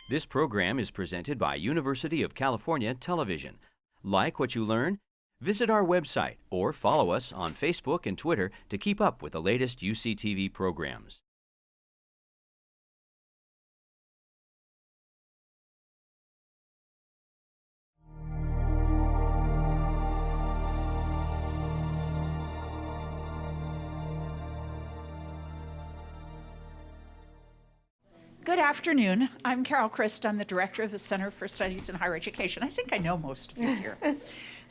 This program is presented by University of California Television. Like what you learn? Visit our website or follow us on Facebook and Twitter to keep up with the latest UCTV programs. Good afternoon. I'm Carol Christ. I'm the director of the Center for Studies in Higher Education. I think I know most of you here.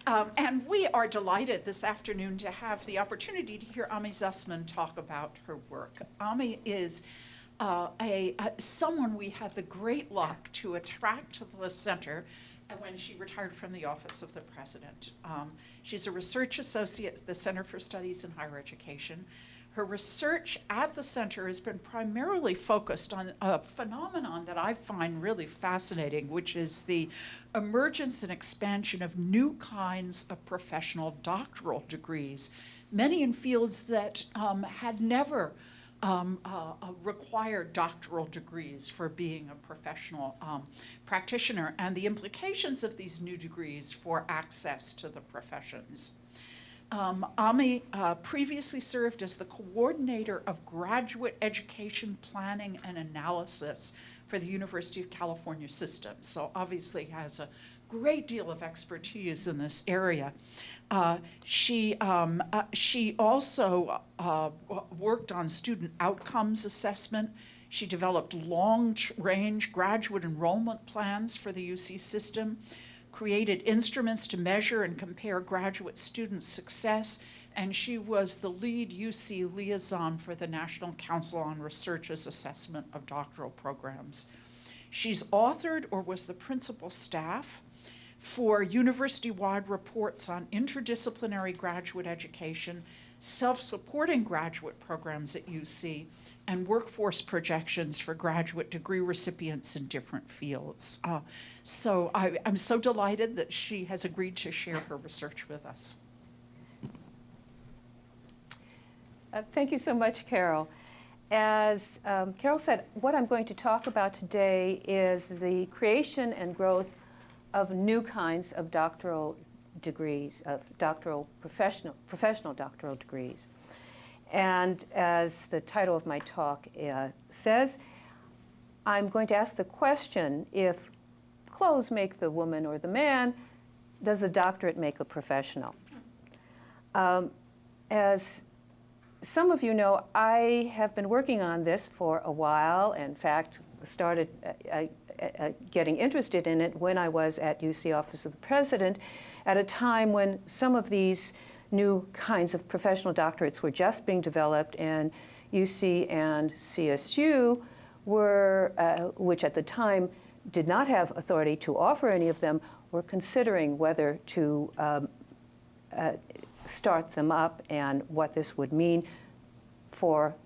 And we are delighted this afternoon to have the opportunity to hear Ami Zussman talk about her work. Ami is someone we had the great luck to attract to the center when she retired from the office of the president. She's a research associate at the Center for Studies in Higher Education. Her research at the center has been primarily focused on a phenomenon that I find really fascinating, which is the emergence and expansion of new kinds of professional doctoral degrees, many in fields that had never required doctoral degrees for being a professional practitioner, and the implications of these new degrees for access to the professions. Ami previously served as the coordinator of graduate education planning and analysis for the University of California system, so obviously has a great deal of expertise in this area. She also worked on student outcomes assessment. She developed long-range graduate enrollment plans for the UC system, created instruments to measure and compare graduate student success, and she was the lead UC liaison for the National Council on Research's assessment of doctoral programs. She's authored or was the principal staff for university-wide reports on interdisciplinary graduate education, self-supporting graduate programs at UC, and workforce projections for graduate degree recipients in different fields. So I'm so delighted that she has agreed to share her research with us. Thank you so much, Carol. As Carol said, what I'm going to talk about today is the creation and growth of new kinds of doctoral degrees, of professional doctoral degrees. And as the title of my talk says, I'm going to ask the question, if clothes make the woman or the man, does a doctorate make a professional? As some of you know, I have been working on this for a while. In fact, started getting interested in it when I was at UC Office of the President at a time when some of these new kinds of professional doctorates were just being developed, and UC and CSU were, which at the time did not have authority to offer any of them, were considering whether to start them up and what this would mean for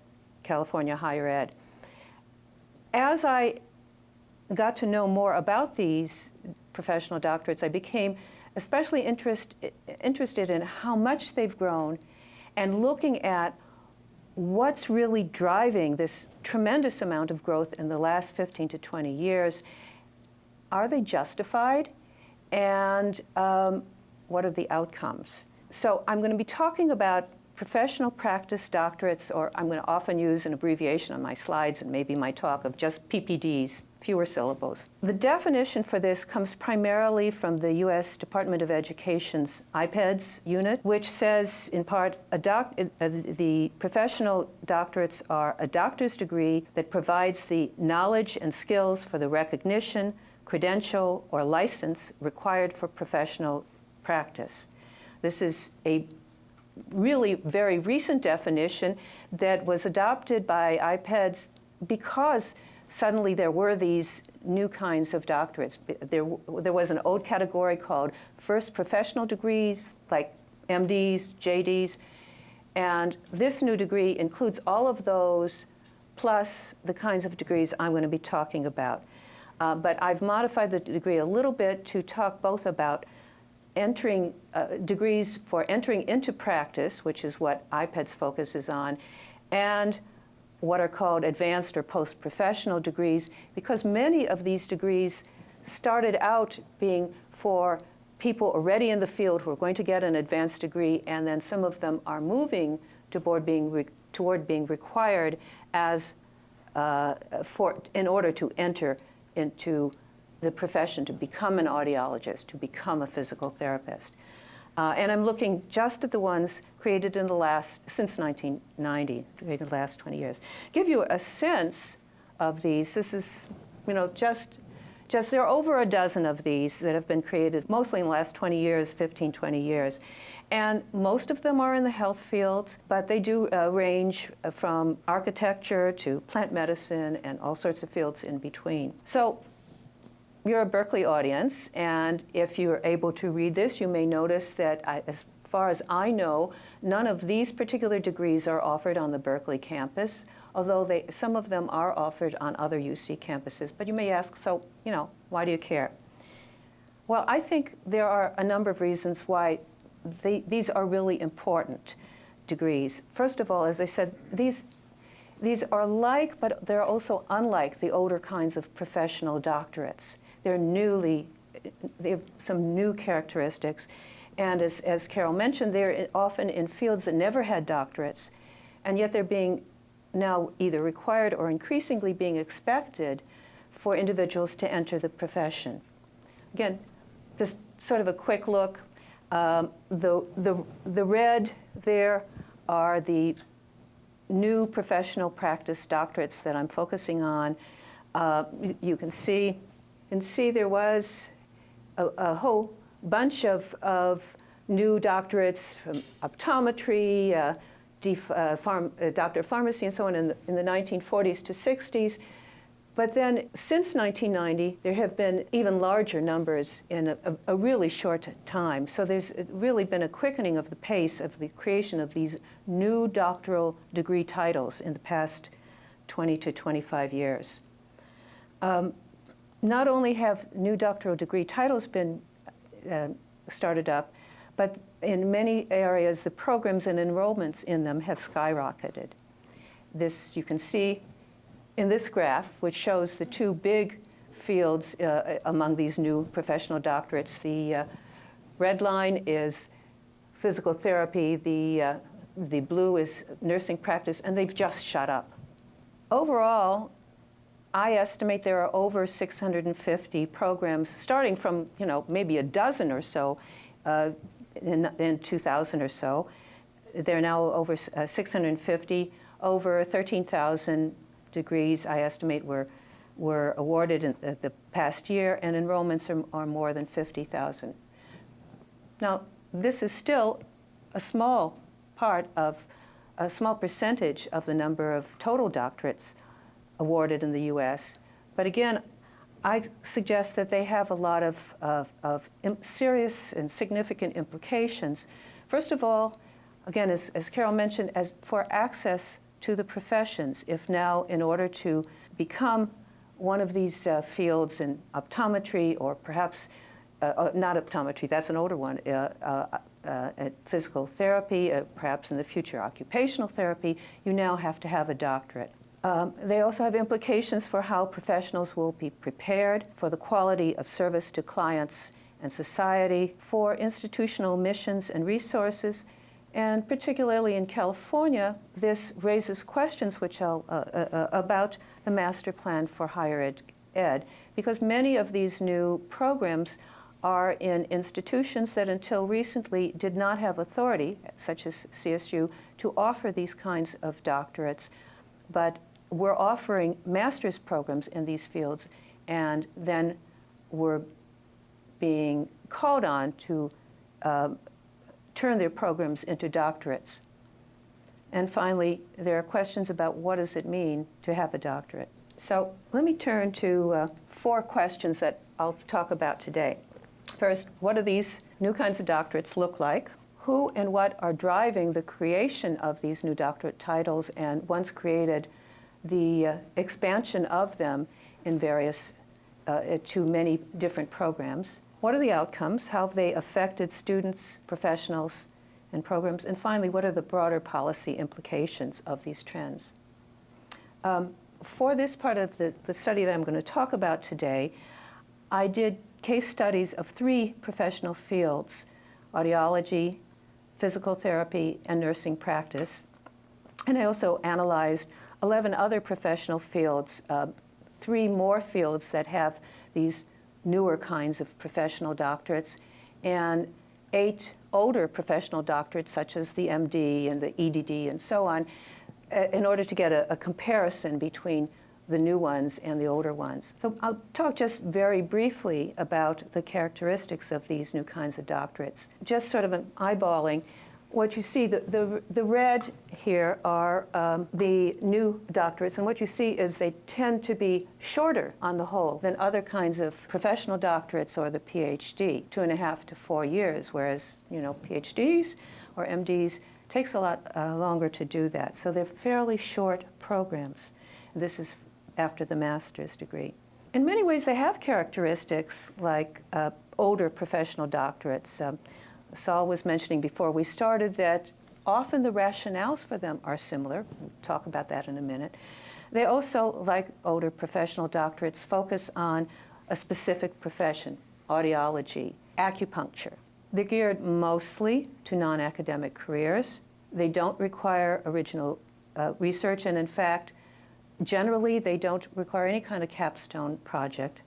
California higher ed. As I got to know more about these professional doctorates, I became especially interested in how much they've grown and looking at what's really driving this tremendous amount of growth in the last 15 to 20 years. Are they justified? And what are the outcomes? So I'm going to be talking about professional practice doctorates, or I'm going to often use an abbreviation on my slides and maybe my talk of just PPDs, fewer syllables. The definition for this comes primarily from the U.S. Department of Education's IPEDS unit, which says in part, the professional doctorates are a doctor's degree that provides the knowledge and skills for the recognition, credential, or license required for professional practice. This is a really very recent definition that was adopted by IPEDS because suddenly there were these new kinds of doctorates. There was an old category called first professional degrees, like MDs, JDs, and this new degree includes all of those plus the kinds of degrees I'm going to be talking about. But I've modified the degree a little bit to talk both about entering degrees for entering into practice, which is what IPEDS focuses on, and what are called advanced or post-professional degrees, because many of these degrees started out being for people already in the field who are going to get an advanced degree, and then some of them are moving toward being required as in order to enter into the profession, to become an audiologist, to become a physical therapist. And I'm looking just at the ones created since 1990, created in the last 20 years. Give you a sense of these. This is, there are over a dozen of these that have been created, mostly in the last 20 years, 15, 20 years. And most of them are in the health field, but they do range from architecture to plant medicine and all sorts of fields in between. So you're a Berkeley audience, and if you're able to read this, you may notice that, as far as I know, none of these particular degrees are offered on the Berkeley campus, although some of them are offered on other UC campuses. But you may ask, so, why do you care? Well, I think there are a number of reasons why these are really important degrees. First of all, as I said, these are like, but they're also unlike the older kinds of professional doctorates. They have some new characteristics. And as Carol mentioned, they're often in fields that never had doctorates, and yet they're being now either required or increasingly being expected for individuals to enter the profession. Again, just sort of a quick look. The red there are the new professional practice doctorates that I'm focusing on. You can see there was a whole bunch of new doctorates from optometry, doctor of pharmacy, and so on in the 1940s to 60s. But then, since 1990, there have been even larger numbers in a really short time. So there's really been a quickening of the pace of the creation of these new doctoral degree titles in the past 20 to 25 years. Not only have new doctoral degree titles been started up, but in many areas, the programs and enrollments in them have skyrocketed. This you can see in this graph, which shows the two big fields among these new professional doctorates. The red line is physical therapy, the blue is nursing practice, and they've just shot up. Overall, I estimate there are over 650 programs, starting from maybe a dozen or so in 2000 or so. There are now over 650, over 13,000 degrees, I estimate, were awarded in the past year, and enrollments are more than 50,000. Now, this is still a small percentage of the number of total doctorates awarded in the U.S. But again, I suggest that they have a lot of serious and significant implications. First of all, again, as Carol mentioned, as for access to the professions, if now in order to become one of these fields in optometry, or perhaps not optometry, that's an older one, physical therapy, perhaps in the future occupational therapy, you now have to have a doctorate. They also have implications for how professionals will be prepared, for the quality of service to clients and society, for institutional missions and resources. And particularly in California, this raises questions about the master plan for higher ed, because many of these new programs are in institutions that until recently did not have authority, such as CSU, to offer these kinds of doctorates, but were offering master's programs in these fields, and then were being called on to turn their programs into doctorates. And finally, there are questions about what does it mean to have a doctorate. So let me turn to 4 questions that I'll talk about today. First, what do these new kinds of doctorates look like? Who and what are driving the creation of these new doctorate titles, and once created, the expansion of them in various, to many different programs? What are the outcomes? How have they affected students, professionals, and programs? And finally, what are the broader policy implications of these trends? For this part of the study that I'm going to talk about today, I did case studies of 3 professional fields: audiology, physical therapy, and nursing practice. And I also analyzed 11 other professional fields, 3 more fields that have these newer kinds of professional doctorates, and 8 older professional doctorates, such as the MD and the EDD and so on, in order to get a comparison between the new ones and the older ones. So I'll talk just very briefly about the characteristics of these new kinds of doctorates. Just sort of an eyeballing. What you see, the red here are the new doctorates, and what you see is they tend to be shorter on the whole than other kinds of professional doctorates or the PhD, 2.5 to 4 years, whereas, PhDs or MDs takes a lot longer to do that. So they're fairly short programs. This is after the master's degree. In many ways, they have characteristics like older professional doctorates. Saul was mentioning before we started that often the rationales for them are similar. We'll talk about that in a minute. They also, like older professional doctorates, focus on a specific profession: audiology, acupuncture. They're geared mostly to non-academic careers. They don't require original research, and in fact, generally they don't require any kind of capstone project.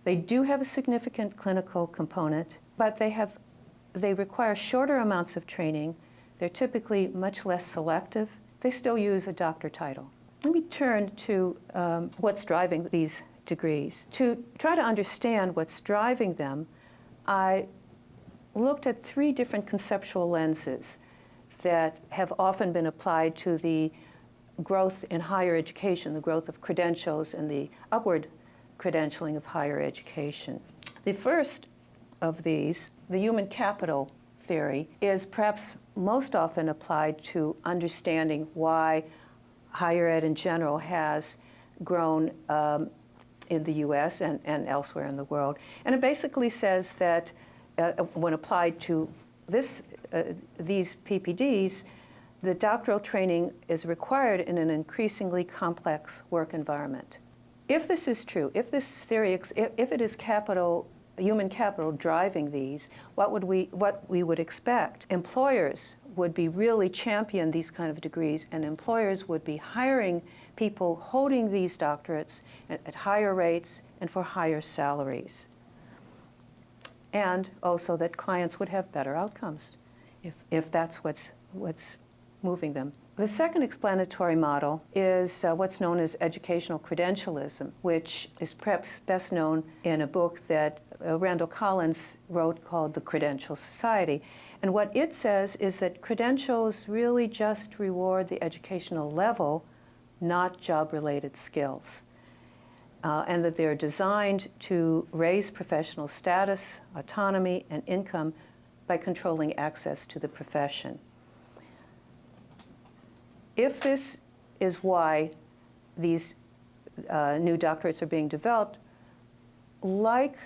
They do have a significant clinical component, but they require shorter amounts of training. They're typically much less selective. They still use a doctor title. Let me turn to what's driving these degrees. To try to understand what's driving them, I looked at 3 different conceptual lenses that have often been applied to the growth in higher education, the growth of credentials and the upward credentialing of higher education. The first of these, the human capital theory, is perhaps most often applied to understanding why higher ed in general has grown in the US and elsewhere in the world. And it basically says that when applied to these PPDs, the doctoral training is required in an increasingly complex work environment. If this is true, if this theory, if it is human capital driving these, what we would expect? Employers would be really champion these kind of degrees, and employers would be hiring people holding these doctorates at higher rates and for higher salaries. And also that clients would have better outcomes if that's what's moving them. The second explanatory model is what's known as educational credentialism, which is perhaps best known in a book that Randall Collins wrote called The Credential Society. And what it says is that credentials really just reward the educational level, not job-related skills. And that they're designed to raise professional status, autonomy, and income by controlling access to the profession. If this is why these new doctorates are being developed, like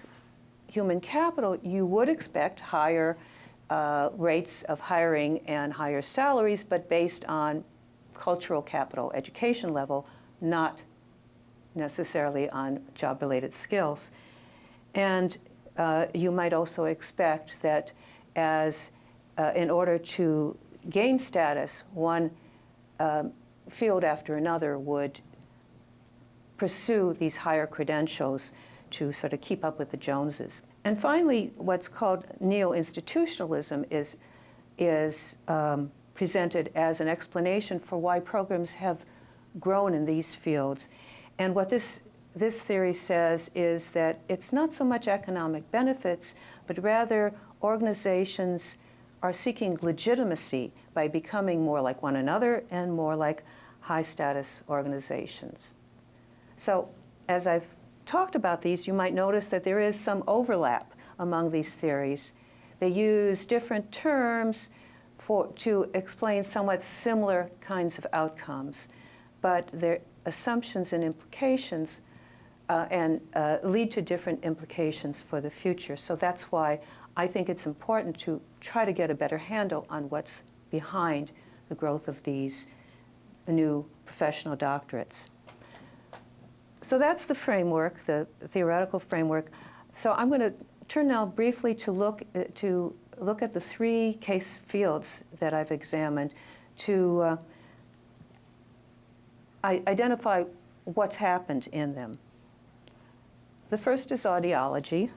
human capital, you would expect higher rates of hiring and higher salaries, but based on cultural capital, education level, not necessarily on job-related skills. And you might also expect that in order to gain status, one field after another would pursue these higher credentials to sort of keep up with the Joneses. And finally, what's called neo-institutionalism is presented as an explanation for why programs have grown in these fields. And what this theory says is that it's not so much economic benefits, but rather organizations are seeking legitimacy by becoming more like one another and more like high-status organizations. So as I've talked about these, you might notice that there is some overlap among these theories. They use different terms to explain somewhat similar kinds of outcomes, but their assumptions and implications lead to different implications for the future. So that's why I think it's important to try to get a better handle on what's behind the growth of these new professional doctorates. So that's the framework, the theoretical framework. So I'm going to turn now briefly to look at the three case fields that I've examined to identify what's happened in them. The first is audiology.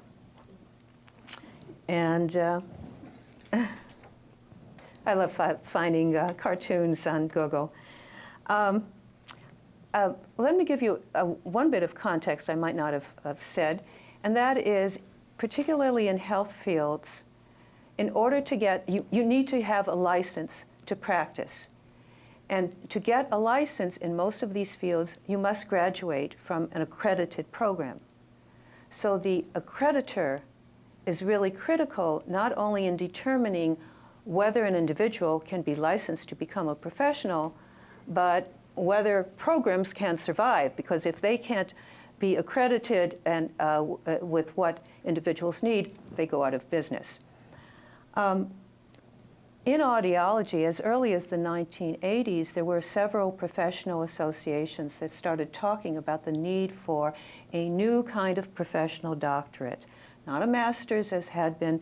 And I love finding cartoons on Google. Let me give you one bit of context I might not have said, and that is, particularly in health fields, in order to get, you need to have a license to practice. And to get a license in most of these fields, you must graduate from an accredited program. So the accreditor is really critical, not only in determining whether an individual can be licensed to become a professional, but whether programs can survive, because if they can't be accredited and with what individuals need, they go out of business. In audiology, as early as the 1980s, there were several professional associations that started talking about the need for a new kind of professional doctorate, not a master's as had been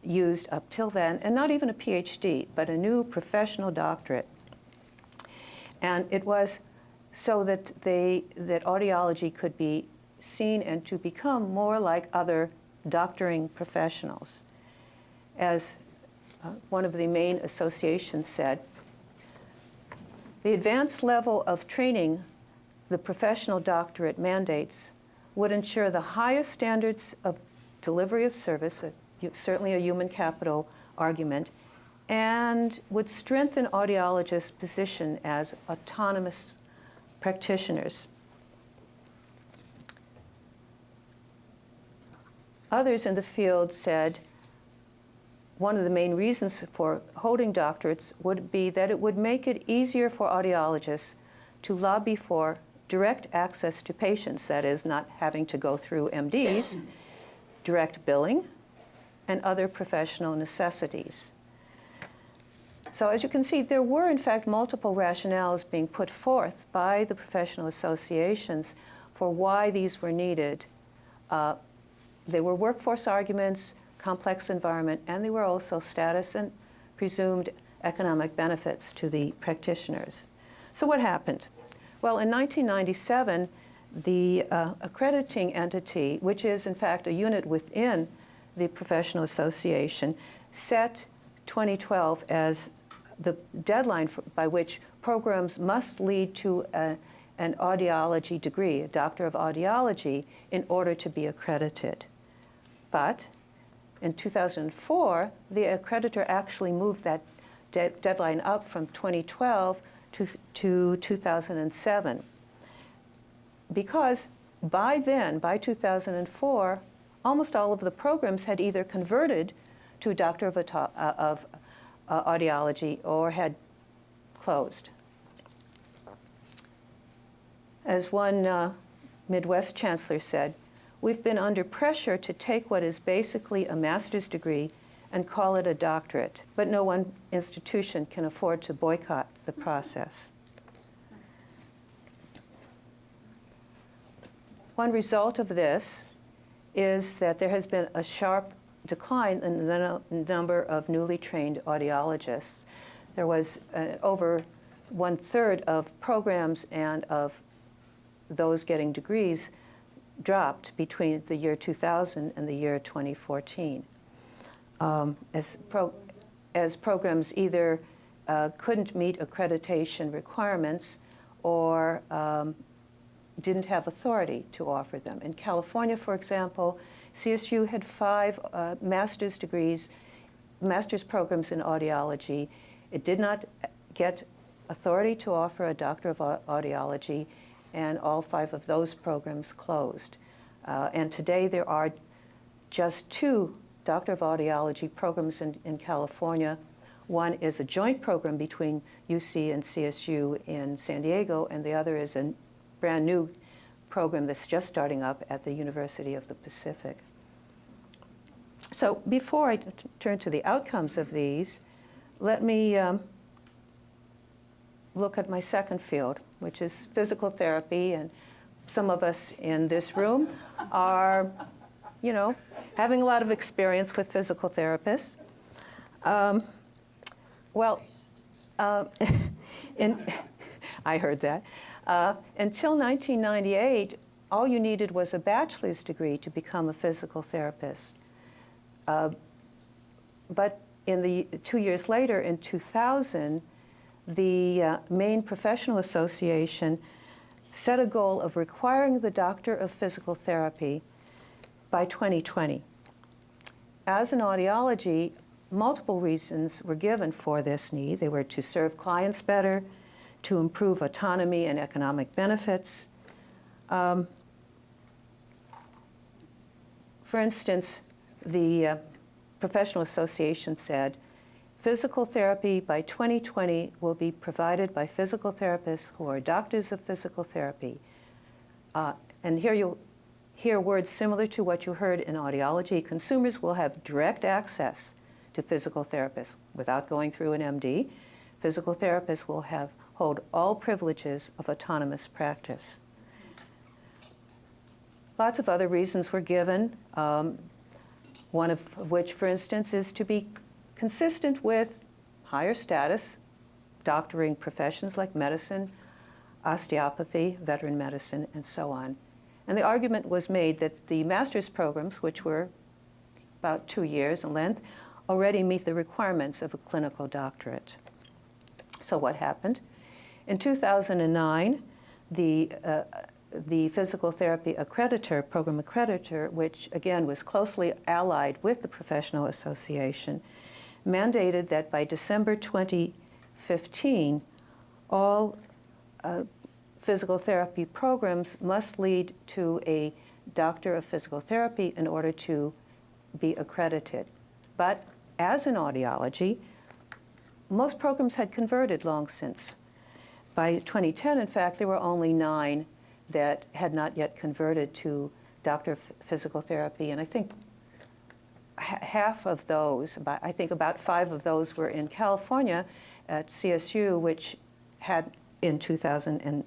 used up till then, and not even a PhD, but a new professional doctorate. And it was so that that audiology could be seen and to become more like other doctoring professionals. As one of the main associations said, the advanced level of training the professional doctorate mandates would ensure the highest standards of delivery of service, certainly a human capital argument, and would strengthen audiologists' position as autonomous practitioners. Others in the field said one of the main reasons for holding doctorates would be that it would make it easier for audiologists to lobby for direct access to patients, that is, not having to go through MDs, direct billing, and other professional necessities. So as you can see, there were in fact multiple rationales being put forth by the professional associations for why these were needed. They were workforce arguments, complex environment, and they were also status and presumed economic benefits to the practitioners. So what happened? Well, in 1997, the accrediting entity, which is in fact a unit within the professional association, set 2012 as the deadline by which programs must lead to an audiology degree, a Doctor of Audiology, in order to be accredited. But in 2004, the accreditor actually moved that deadline up from 2012 to 2007. Because by then, by 2004, almost all of the programs had either converted to a Doctor of Audiology or had closed. As one Midwest chancellor said, we've been under pressure to take what is basically a master's degree and call it a doctorate, but no one institution can afford to boycott the process. One result of this is that there has been a sharp decline in the number of newly trained audiologists. There was over 1/3 of programs and of those getting degrees dropped between the year 2000 and the year 2014. As programs either couldn't meet accreditation requirements or didn't have authority to offer them. In California, for example, CSU had 5 master's degrees, master's programs in audiology. It did not get authority to offer a Doctor of Audiology, and all 5 of those programs closed. And today there are just 2 Doctor of Audiology programs in California. One is a joint program between UC and CSU in San Diego, and the other is a brand new program that's just starting up at the University of the Pacific. So before I turn to the outcomes of these, let me look at my second field, which is physical therapy, and some of us in this room are, you know, having a lot of experience with physical therapists. I heard that. Until 1998, all you needed was a bachelor's degree to become a physical therapist. But in the 2 years later, in 2000, the Maine Professional Association set a goal of requiring the doctor of physical therapy by 2020. As in audiology, multiple reasons were given for this need. They were to serve clients better, to improve autonomy and economic benefits. For instance, the Professional Association said, physical therapy by 2020 will be provided by physical therapists who are doctors of physical therapy. And here you'll hear words similar to what you heard in audiology. Consumers will have direct access to physical therapists without going through an MD. Physical therapists will hold all privileges of autonomous practice. Lots of other reasons were given, one of which, for instance, is to be consistent with higher status doctoring professions like medicine, osteopathy, veteran medicine, and so on. And the argument was made that the master's programs, which were about 2 years in length, already meet the requirements of a clinical doctorate. So what happened? In 2009, the physical therapy accreditor, program accreditor, which again was closely allied with the Professional Association, mandated that by December 2015, all physical therapy programs must lead to a doctor of physical therapy in order to be accredited. But as in audiology, most programs had converted long since. By 2010, in fact, there were only 9 that had not yet converted to doctor of physical therapy, and I think half of those, about 5 of those were in California at CSU, which had in 2000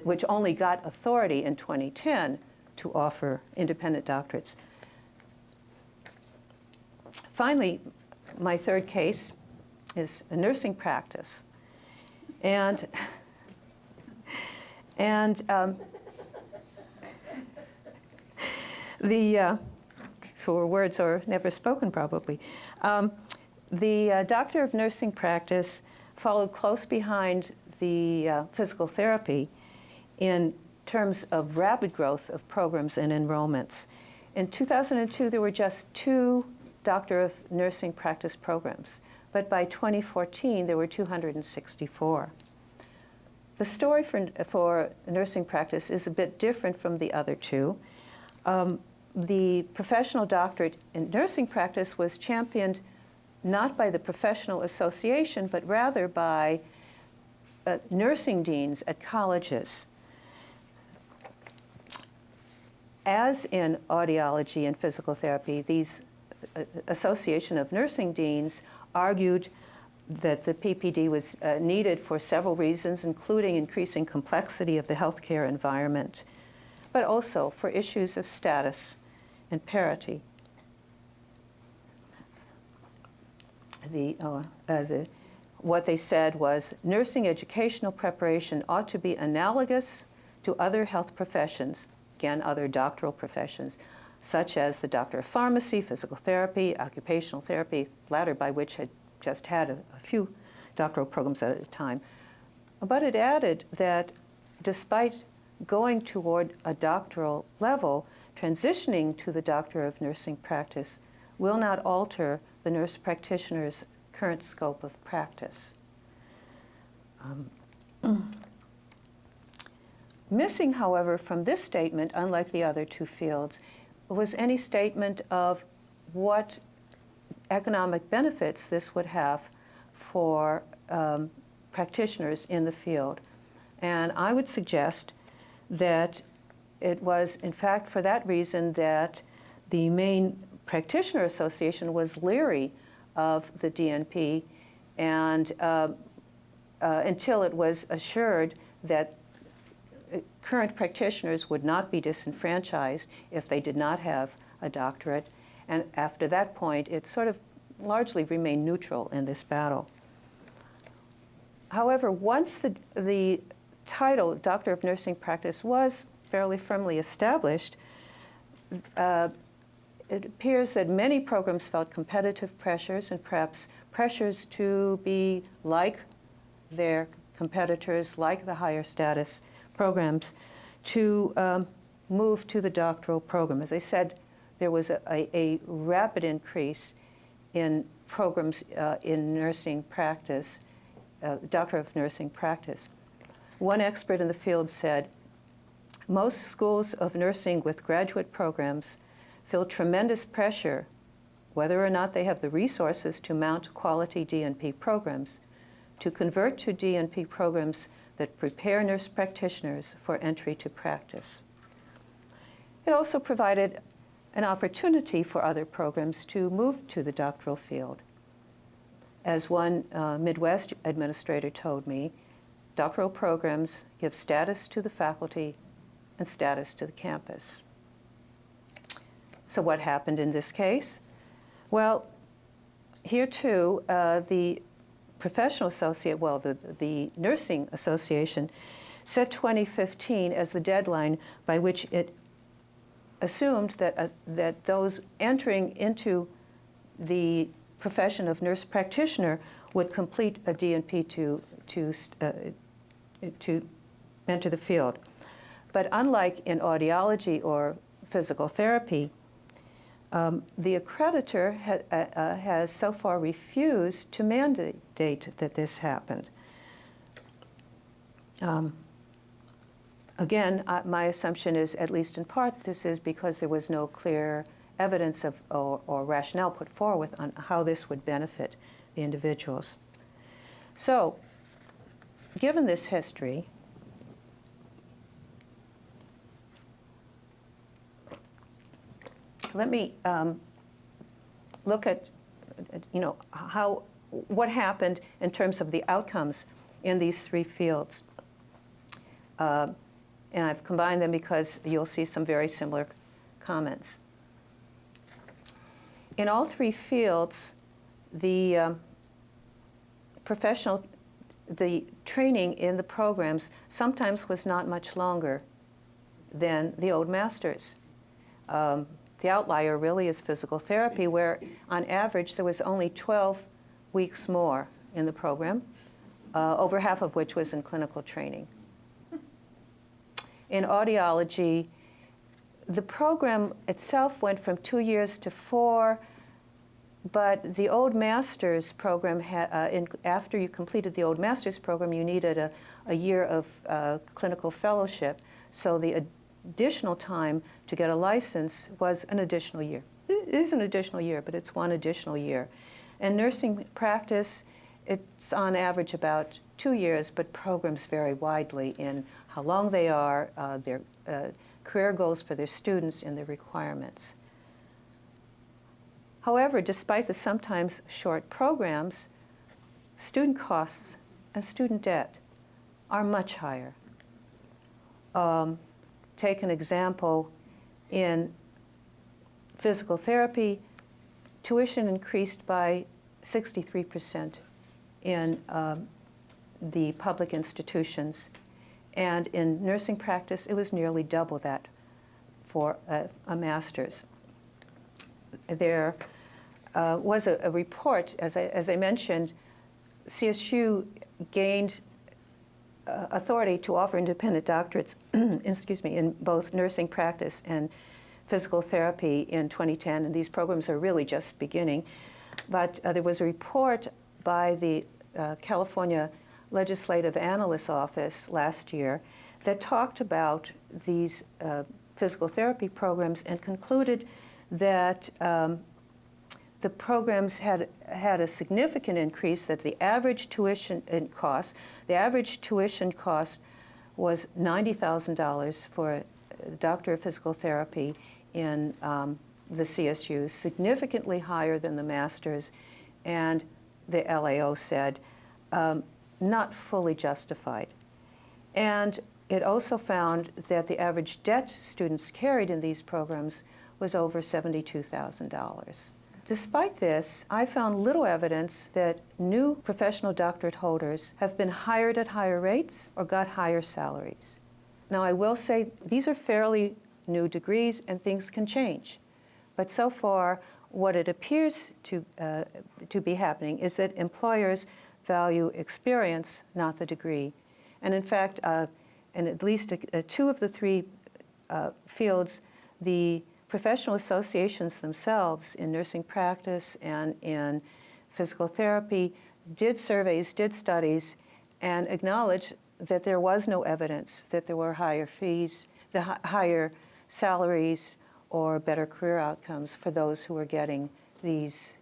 which only got authority in 2010 to offer independent doctorates. Finally, my third case is a nursing practice. And for words are never spoken probably. The doctor of nursing practice followed close behind the physical therapy in terms of rapid growth of programs and enrollments. In 2002, there were just 2 doctor of nursing practice programs, but by 2014, there were 264. The story for nursing practice is a bit different from the other 2. The professional doctorate in nursing practice was championed not by the Professional Association, but rather by nursing deans at colleges. As in audiology and physical therapy, these Association of Nursing Deans argued that the PPD was needed for several reasons, including increasing complexity of the healthcare environment, but also for issues of status and parity. What they said was nursing educational preparation ought to be analogous to other health professions, again, other doctoral professions, such as the doctor of pharmacy, physical therapy, occupational therapy, latter by which had just had a few doctoral programs at a time. But it added that despite going toward a doctoral level, transitioning to the doctor of nursing practice will not alter the nurse practitioner's current scope of practice. Missing, however, from this statement, unlike the other 2 fields, was any statement of what economic benefits this would have for practitioners in the field. And I would suggest that it was, in fact, for that reason that the Maine Practitioner Association was leery of the DNP and until it was assured that current practitioners would not be disenfranchised if they did not have a doctorate. And after that point, it sort of largely remained neutral in this battle. However, once the title, Doctor of Nursing Practice, was fairly firmly established, it appears that many programs felt competitive pressures and perhaps pressures to be like their competitors, like the higher status programs, to move to the doctoral program. As I said, there was a rapid increase in programs in nursing practice, Doctor of Nursing Practice. One expert in the field said, most schools of nursing with graduate programs feel tremendous pressure, whether or not they have the resources to mount quality DNP programs, to convert to DNP programs that prepare nurse practitioners for entry to practice. It also provided an opportunity for other programs to move to the doctoral field. As one Midwest administrator told me, doctoral programs give status to the faculty and status to the campus. So what happened in this case? Well, here too, the professional associate, well, the Nursing Association set 2015 as the deadline by which it assumed that, that those entering into the profession of nurse practitioner would complete a DNP to enter the field. But unlike in audiology or physical therapy, the accreditor has so far refused to mandate that this happened. Again, my assumption is, at least in part, this is because there was no clear evidence of or rationale put forward on how this would benefit the individuals. So, given this history, let me look at, what happened in terms of the outcomes in these three fields. And I've combined them because you'll see some very similar comments. In all three fields, the training in the programs sometimes was not much longer than the old masters. The outlier really is physical therapy, where on average there was only 12 weeks more in the program, over half of which was in clinical training. In audiology, the program itself went from 2 years to 4, but the old master's program, after you completed the old master's program, you needed a year of clinical fellowship. So the additional time to get a license was an additional year. It is an additional year, but it's one additional year. And nursing practice, it's on average about 2 years, but programs vary widely in how long they are, their career goals for their students, and their requirements. However, despite the sometimes short programs, student costs and student debt are much higher. Take an example, in physical therapy, tuition increased by 63% in the public institutions. And in nursing practice, it was nearly double that for a master's. There was a report, as I mentioned, CSU gained authority to offer independent doctorates, in both nursing practice and physical therapy in 2010, and these programs are really just beginning. But there was a report by the California Legislative Analyst's Office last year that talked about these physical therapy programs and concluded that the programs had a significant increase, that the average tuition cost was $90,000 for a doctor of physical therapy in the CSU, significantly higher than the master's. And the LAO said, not fully justified. And it also found that the average debt students carried in these programs was over $72,000. Despite this, I found little evidence that new professional doctorate holders have been hired at higher rates or got higher salaries. Now, I will say these are fairly new degrees and things can change. But so far, what it appears to be happening is that employers value experience, not the degree. And in fact, in at least two of the three fields, the professional associations themselves in nursing practice and in physical therapy did surveys, did studies, and acknowledged that there was no evidence that there were higher fees, higher salaries, or better career outcomes for those who were getting these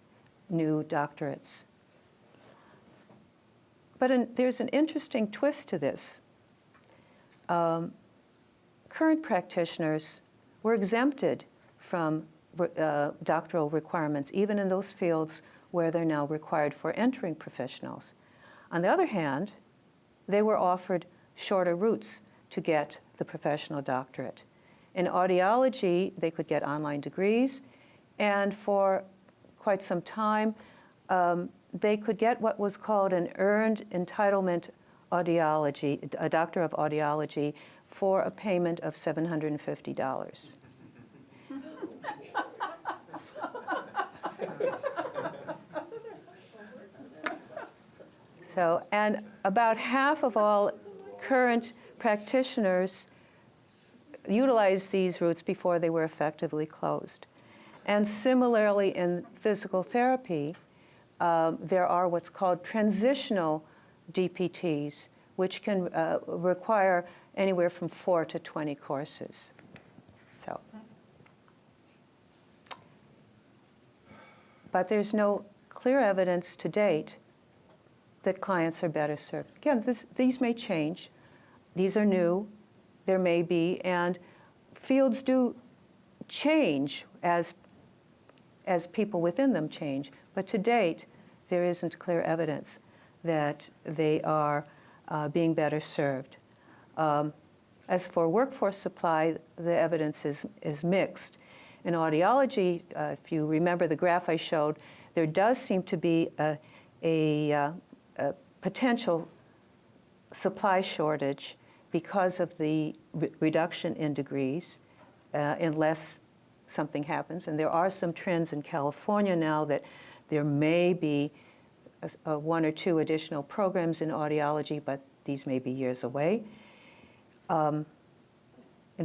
new doctorates. But there's an interesting twist to this. Current practitioners were exempted from doctoral requirements, even in those fields where they're now required for entering professionals. On the other hand, they were offered shorter routes to get the professional doctorate. In audiology, they could get online degrees, and for quite some time, they could get what was called an earned entitlement audiology, a doctor of audiology, for a payment of $750. So, and about half of all current practitioners utilized these routes before they were effectively closed. And similarly in physical therapy, there are what's called transitional DPTs, which can require anywhere from 4 to 20 courses. So, but there's no clear evidence to date that clients are better served. Again, these may change. These are new. There may be, and fields do change as people within them change. But to date, there isn't clear evidence that they are being better served. As for workforce supply, the evidence is mixed. In audiology, if you remember the graph I showed, there does seem to be a potential supply shortage because of the reduction in degrees, unless something happens. And there are some trends in California now that there may be one or two additional programs in audiology, but these may be years away. In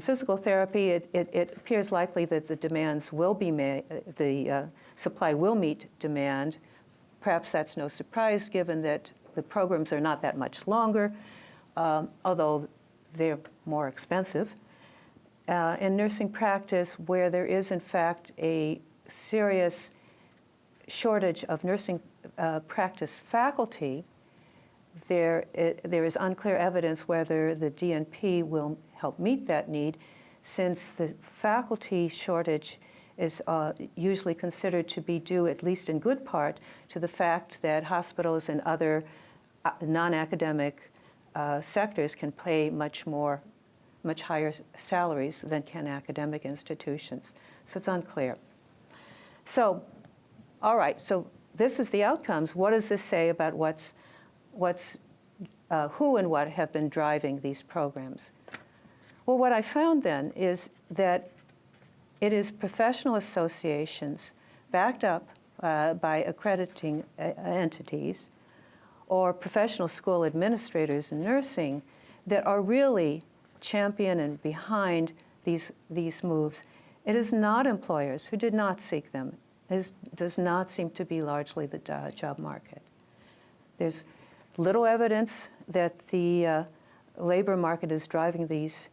physical therapy, it appears likely that the demands will be the supply will meet demand. Perhaps that's no surprise, given that the programs are not that much longer, although they're more expensive. In nursing practice, where there is in fact a serious shortage of nursing practice faculty, there is unclear evidence whether the DNP will help meet that need, since the faculty shortage is usually considered to be due, at least in good part, to the fact that hospitals and other non-academic sectors can pay much higher salaries than can academic institutions. So it's unclear. So, all right, so this is the outcomes. What does this say about who and what have been driving these programs? Well, what I found then is that it is professional associations backed up by accrediting entities or professional school administrators in nursing that are really champion and behind these moves. It is not employers who did not seek them. It does not seem to be largely the job market. There's little evidence that the labor market is driving these,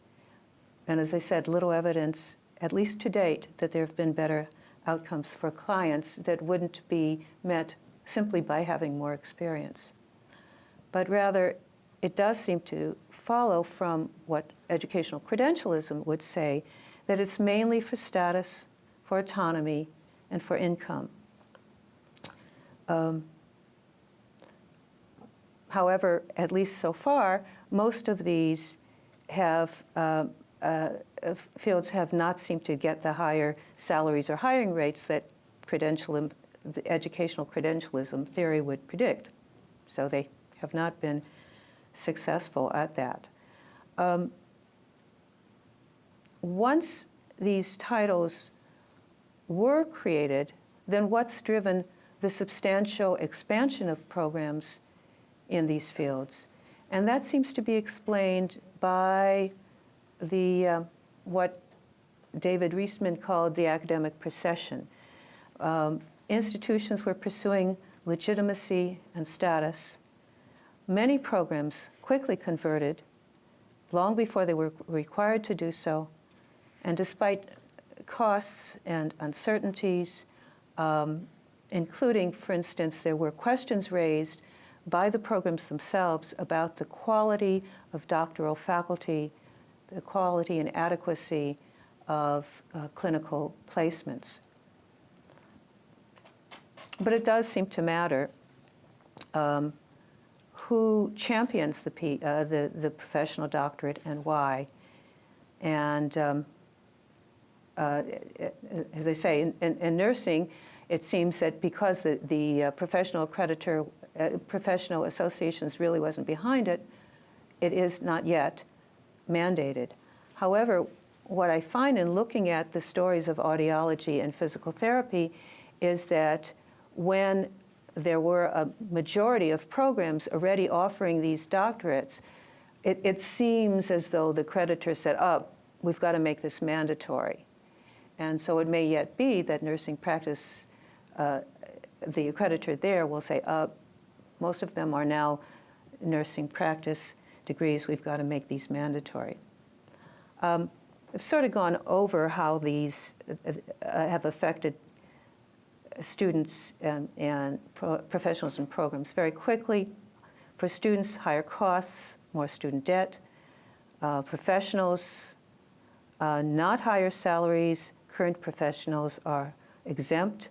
and as I said, little evidence, at least to date, that there have been better outcomes for clients that wouldn't be met simply by having more experience. But rather, it does seem to follow from what educational credentialism would say, that it's mainly for status, for autonomy, and for income. However, at least so far, most of these fields have not seemed to get the higher salaries or hiring rates that the educational credentialism theory would predict. So they have not been successful at that. Once these titles were created, then what's driven the substantial expansion of programs in these fields? And that seems to be explained by what David Reisman called the academic procession. Institutions were pursuing legitimacy and status. Many programs quickly converted, long before they were required to do so, and despite costs and uncertainties, including, for instance, there were questions raised by the programs themselves about the quality of doctoral faculty, the quality and adequacy of clinical placements. But it does seem to matter who champions the professional doctorate and why. And as I say, in nursing, it seems that because the professional accreditor, professional associations really wasn't behind it, it is not yet mandated. However, what I find in looking at the stories of audiology and physical therapy is that when there were a majority of programs already offering these doctorates, it seems as though the accreditor said, oh, we've got to make this mandatory. And so it may yet be that nursing practice, the accreditor there will say, most of them are now nursing practice degrees, we've got to make these mandatory. I've sort of gone over how these have affected students and professionals and programs very quickly. For students, higher costs, more student debt. Professionals, not higher salaries. Current professionals are exempt.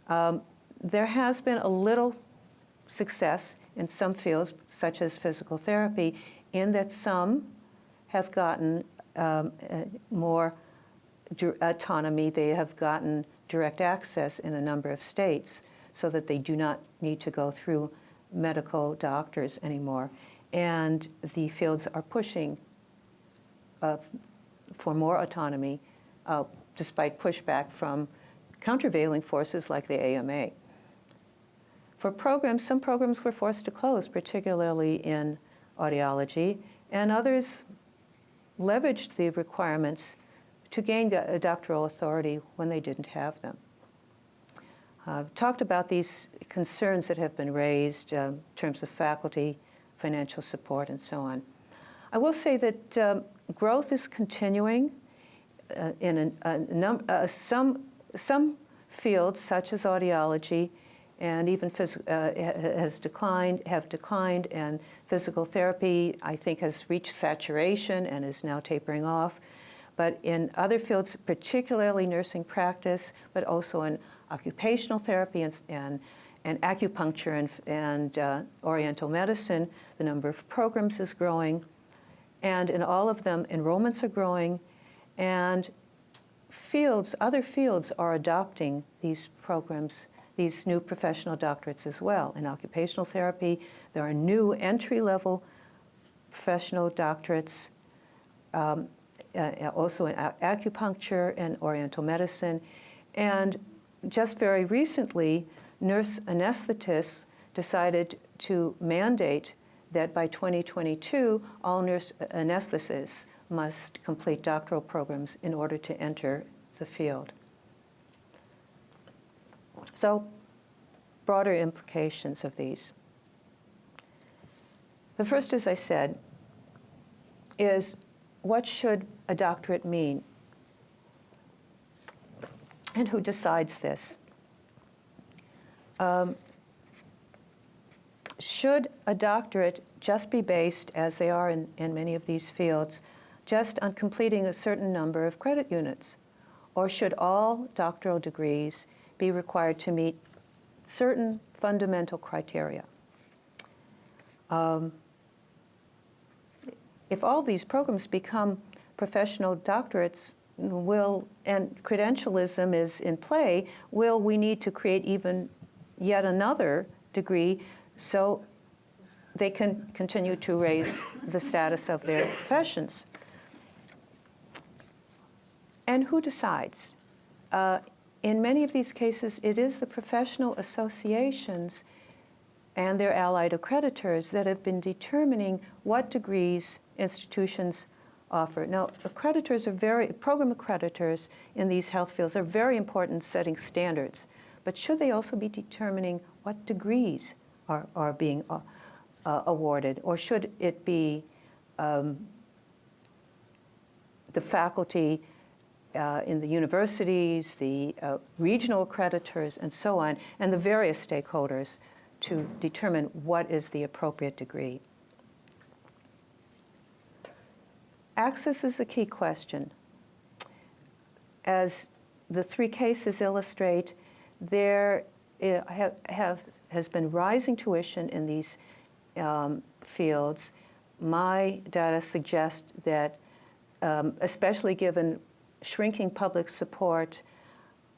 There has been a little success in some fields, such as physical therapy, in that some have gotten more autonomy. They have gotten direct access in a number of states so that they do not need to go through medical doctors anymore. And the fields are pushing for more autonomy despite pushback from countervailing forces like the AMA. For programs, some programs were forced to close, particularly in audiology, and others leveraged the requirements to gain a doctoral authority when they didn't have them. Talked about these concerns that have been raised in terms of faculty, financial support, and so on. I will say that growth is continuing in some fields, such as audiology, and even have declined, and physical therapy, I think, has reached saturation and is now tapering off. But in other fields, particularly nursing practice, but also in occupational therapy and acupuncture and oriental medicine, the number of programs is growing. And in all of them, enrollments are growing, and other fields are adopting these programs, these new professional doctorates as well. In occupational therapy, there are new entry-level professional doctorates, also in acupuncture and oriental medicine. And just very recently, nurse anesthetists decided to mandate that by 2022, all nurse anesthetists must complete doctoral programs in order to enter the field. So, broader implications of these. The first, as I said, is what should a doctorate mean? And who decides this? Should a doctorate just be based, as they are in many of these fields, just on completing a certain number of credit units? Or should all doctoral degrees be required to meet certain fundamental criteria? if all these programs become professional doctorates, and credentialism is in play, will we need to create even yet another degree so they can continue to raise the status of their professions? And who decides? In many of these cases, it is the professional associations and their allied accreditors that have been determining what degrees institutions offer. Now, program accreditors in these health fields are very important in setting standards, but should they also be determining what degrees are being awarded, or should it be the faculty in the universities, the regional accreditors, and so on, and the various stakeholders to determine what is the appropriate degree? Access is a key question. As the three cases illustrate, there has been rising tuition in these fields. My data suggest that, especially given shrinking public support,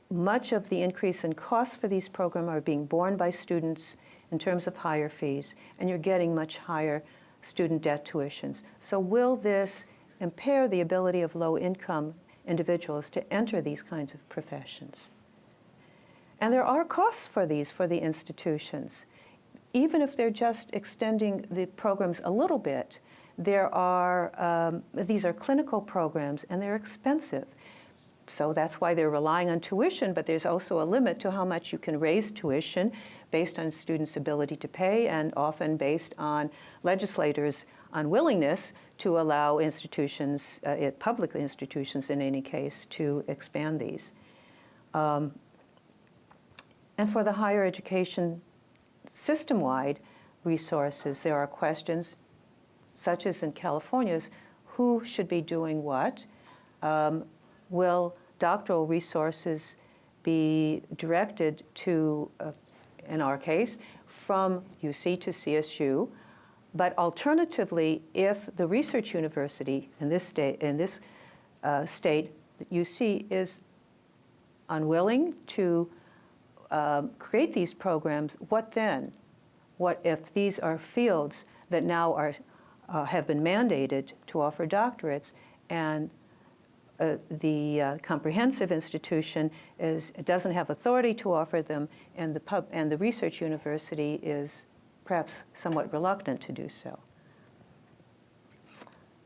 much of the increase in costs for these programs are being borne by students in terms of higher fees, and you're getting much higher student debt tuitions. So will this impair the ability of low-income individuals to enter these kinds of professions? And there are costs for these for the institutions. Even if they're just extending the programs a little bit, these are clinical programs and they're expensive. So that's why they're relying on tuition, but there's also a limit to how much you can raise tuition based on students' ability to pay, and often based on legislators' unwillingness to allow institutions, public institutions in any case, to expand these. And for the higher education system-wide resources, there are questions, such as in California's, who should be doing what? Will doctoral resources be directed to, in our case, from UC to CSU? But alternatively, if the research university in this state, UC, is unwilling to create these programs, what then? What if these are fields that now have been mandated to offer doctorates, and the comprehensive institution doesn't have authority to offer them, and the research university is perhaps somewhat reluctant to do so?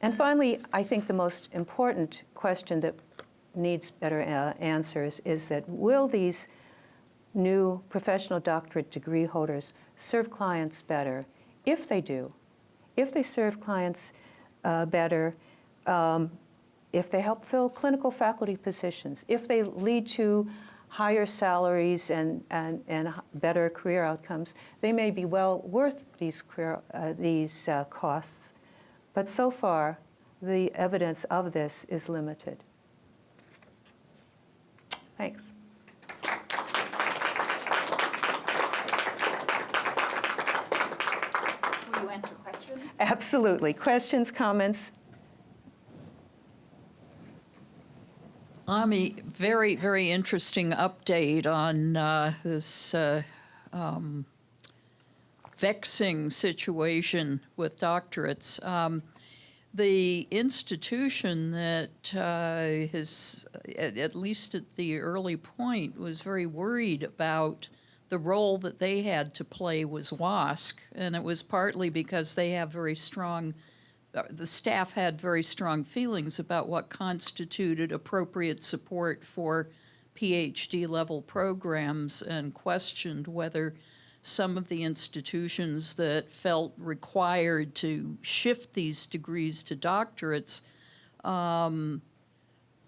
And finally, I think the most important question that needs better answers is that will these new professional doctorate degree holders serve clients better? If they do, if they serve clients better, if they help fill clinical faculty positions, if they lead to higher salaries and better career outcomes, they may be well worth these costs. But so far, the evidence of this is limited. Thanks. Will you answer questions? Absolutely. Questions, comments? Ami, very, very interesting update on this vexing situation with doctorates. The institution that has, at least at the early point, was very worried about the role that they had to play was WASC, and it was partly because they have very strong, the staff had very strong feelings about what constituted appropriate support for PhD level programs, and questioned whether some of the institutions that felt required to shift these degrees to doctorates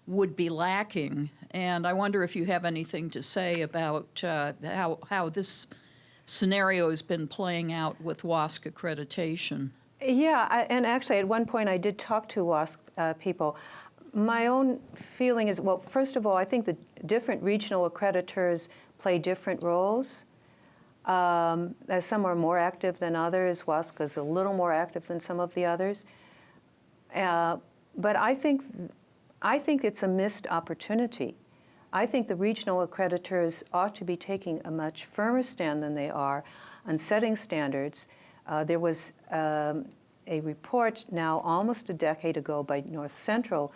would be lacking. And I wonder if you have anything to say about how this scenario has been playing out with WASC accreditation. Yeah, and actually at one point I did talk to WASC people. My own feeling is, well, first of all, I think the different regional accreditors play different roles. Some are more active than others. WASC is a little more active than some of the others. But I think it's a missed opportunity. I think the regional accreditors ought to be taking a much firmer stand than they are on setting standards. There was a report now almost a decade ago by North Central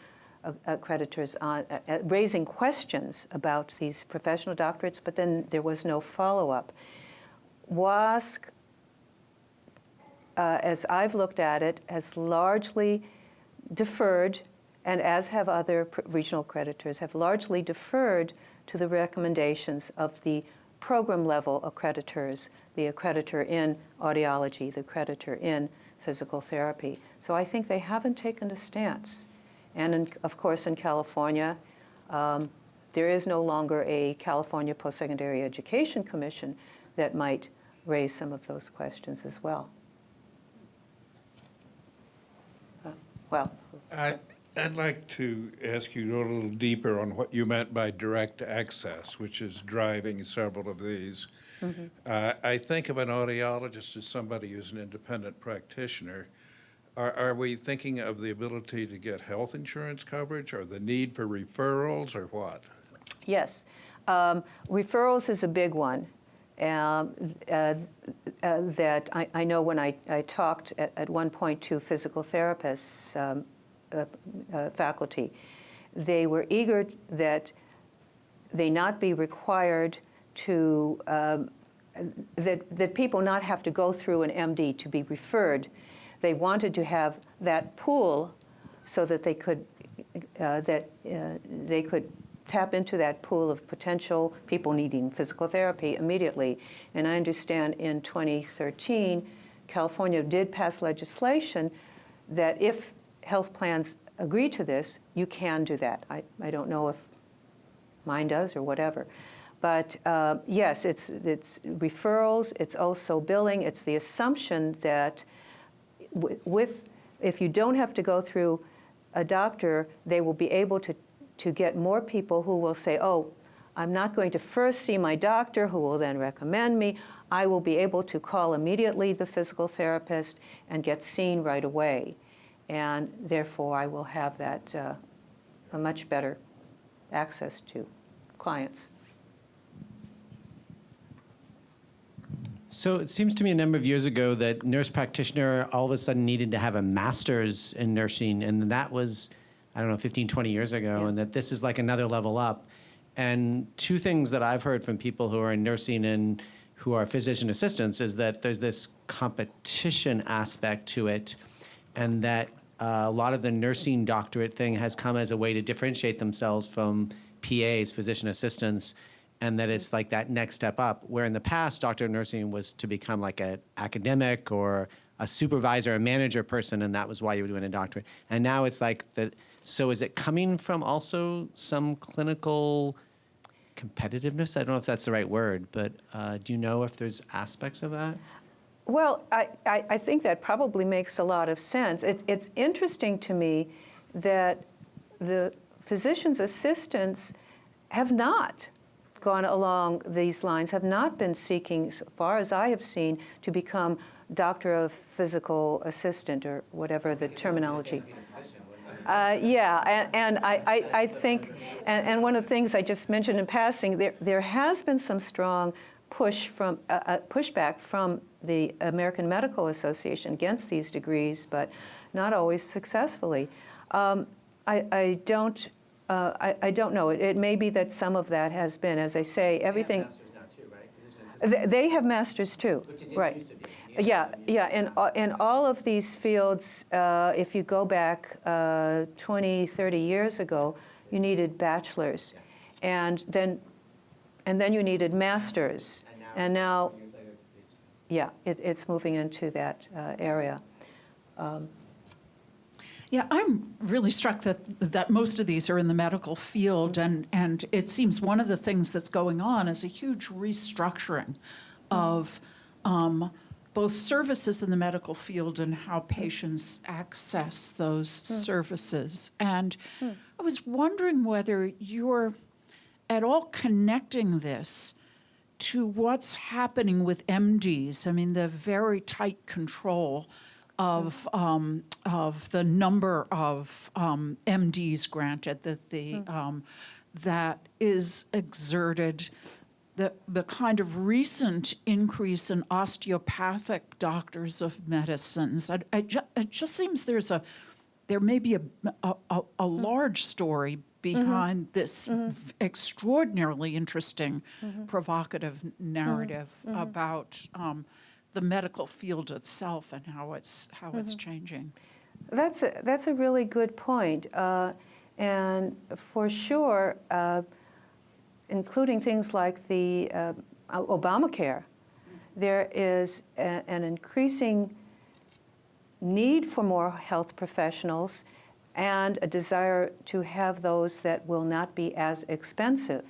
accreditors on raising questions about these professional doctorates, but then there was no follow-up. WASC, as I've looked at it, has largely deferred, and as have other regional accreditors, have largely deferred to the recommendations of the program-level accreditors, the accreditor in audiology, the accreditor in physical therapy. So I think they haven't taken a stance. And of course, in California, there is no longer a California Post-Secondary Education Commission that might raise some of those questions as well. I'd like to ask you to go a little deeper on what you meant by direct access, which is driving several of these. I think of an audiologist as somebody who's an independent practitioner. Are we thinking of the ability to get health insurance coverage, or the need for referrals, or what? Yes. Referrals is a big one. That I know when I talked at one point to physical therapists, faculty, they were eager that they not be required to, that people not have to go through an MD to be referred. They wanted to have that pool so that they could tap into that pool of potential people needing physical therapy immediately. And I understand in 2013, California did pass legislation that if health plans agree to this, you can do that. I don't know if mine does or whatever. But yes, it's referrals, it's also billing, it's the assumption that if you don't have to go through a doctor, they will be able to get more people who will say, oh, I'm not going to first see my doctor who will then recommend me. I will be able to call immediately the physical therapist and get seen right away. And therefore, I will have that a much better access to clients. So it seems to me a number of years ago that nurse practitioner all of a sudden needed to have a master's in nursing, and that was, I don't know, 15, 20 years ago, Yeah. and that this is like another level up. And two things that I've heard from people who are in nursing and who are physician assistants is that there's this competition aspect to it, and that a lot of the nursing doctorate thing has come as a way to differentiate themselves from PAs, physician assistants, and that it's like that next step up, where in the past, doctor of nursing was to become like an academic or a supervisor, a manager person, and that was why you were doing a doctorate. And now it's like that. So is it coming from also some clinical competitiveness? I don't know if that's the right word, but do you know if there's aspects of that? Well, I think that probably makes a lot of sense. It's interesting to me that the physician's assistants have not gone along these lines, have not been seeking, as far as I have seen, to become doctor of physical assistant or whatever the terminology. Yeah, and I think, and one of the things I just mentioned in passing, there has been some strong pushback from the American Medical Association against these degrees, but not always successfully. I don't know. It may be that some of that has been, as I say, everything. They have masters too, right? Yeah. In all of these fields, if you go back 20, 30 years ago, you needed bachelors, and then you needed masters, and now, yeah, it's moving into that area. Yeah, I'm really struck that most of these are in the medical field, and it seems one of the things that's going on is a huge restructuring of both services in the medical field and how patients access those services. And I was wondering whether you're at all connecting this to what's happening with MDs. I mean, the very tight control of the number of MDs granted, that is exerted, the kind of recent increase in osteopathic doctors of medicines. It just seems there may be a large story behind this extraordinarily interesting, provocative narrative about the medical field itself and how it's changing. That's a really good point. And for sure, including things like the Obamacare, there is an increasing need for more health professionals and a desire to have those that will not be as expensive.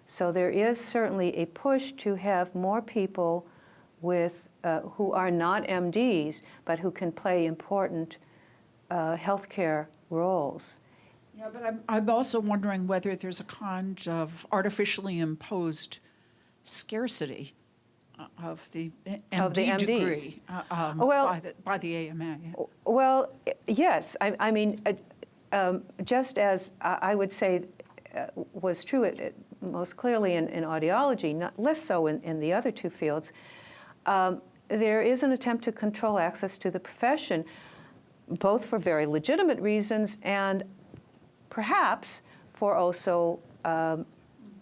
So there is certainly a push to have more people with who are not MDs, but who can play important healthcare roles. Yeah, but I'm also wondering whether there's a kind of artificially imposed scarcity of the MD degree by the AMA. Well, yes. I mean, just as I would say was true most clearly in audiology, not less so in the other two fields, there is an attempt to control access to the profession, both for very legitimate reasons and perhaps for also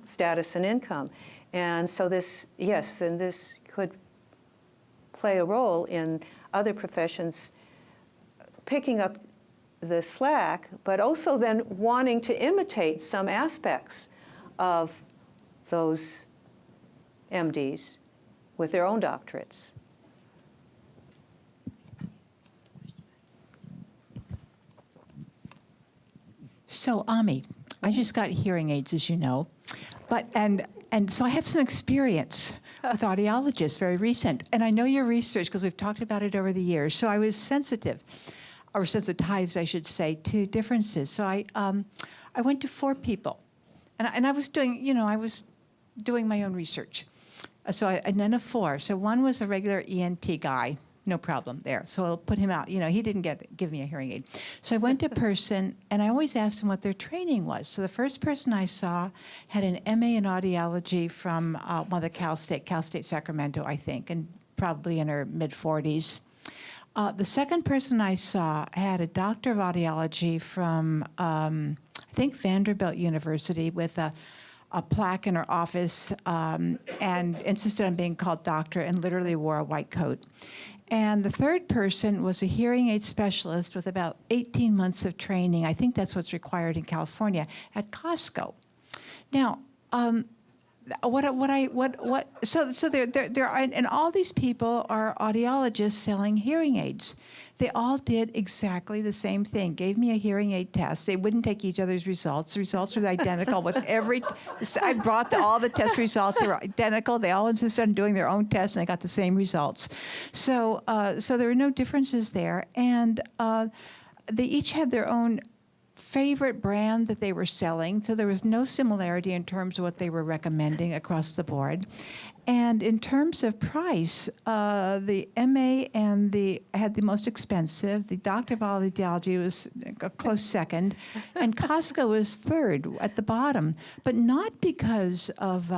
status and income. And so this could play a role in other professions picking up the slack, but also then wanting to imitate some aspects of those MDs with their own doctorates. So, Ami, I just got hearing aids, as you know, and so I have some experience with audiologists, very recent, and I know your research because we've talked about it over the years. So I was sensitive, or sensitized, I should say, to differences. So I went to 4 people, and I was doing my own research. So and then 4. So one was a regular ENT guy. No problem there. So I'll put him out. He didn't give me a hearing aid. So I went to a person, and I always asked him what their training was. So the first person I saw had an MA in audiology from one of the Cal State Sacramento, I think, and probably in her mid-40s. The second person I saw had a doctor of audiology from, I think, Vanderbilt University with a plaque in her office and insisted on being called doctor and literally wore a white coat. And the third person was a hearing aid specialist with about 18 months of training. I think that's what's required in California at Costco. Now, so there are, and all these people are audiologists selling hearing aids. They all did exactly the same thing. Gave me a hearing aid test. They wouldn't take each other's results. The results were identical with every. I brought all the test results. They were identical. They all insisted on doing their own tests, and they got the same results. So there were no differences there, and they each had their own favorite brand that they were selling, so there was no similarity in terms of what they were recommending across the board. And in terms of price, the MA had the most expensive. The Doctor of Audiology was a close second, and Costco was third at the bottom. But not because of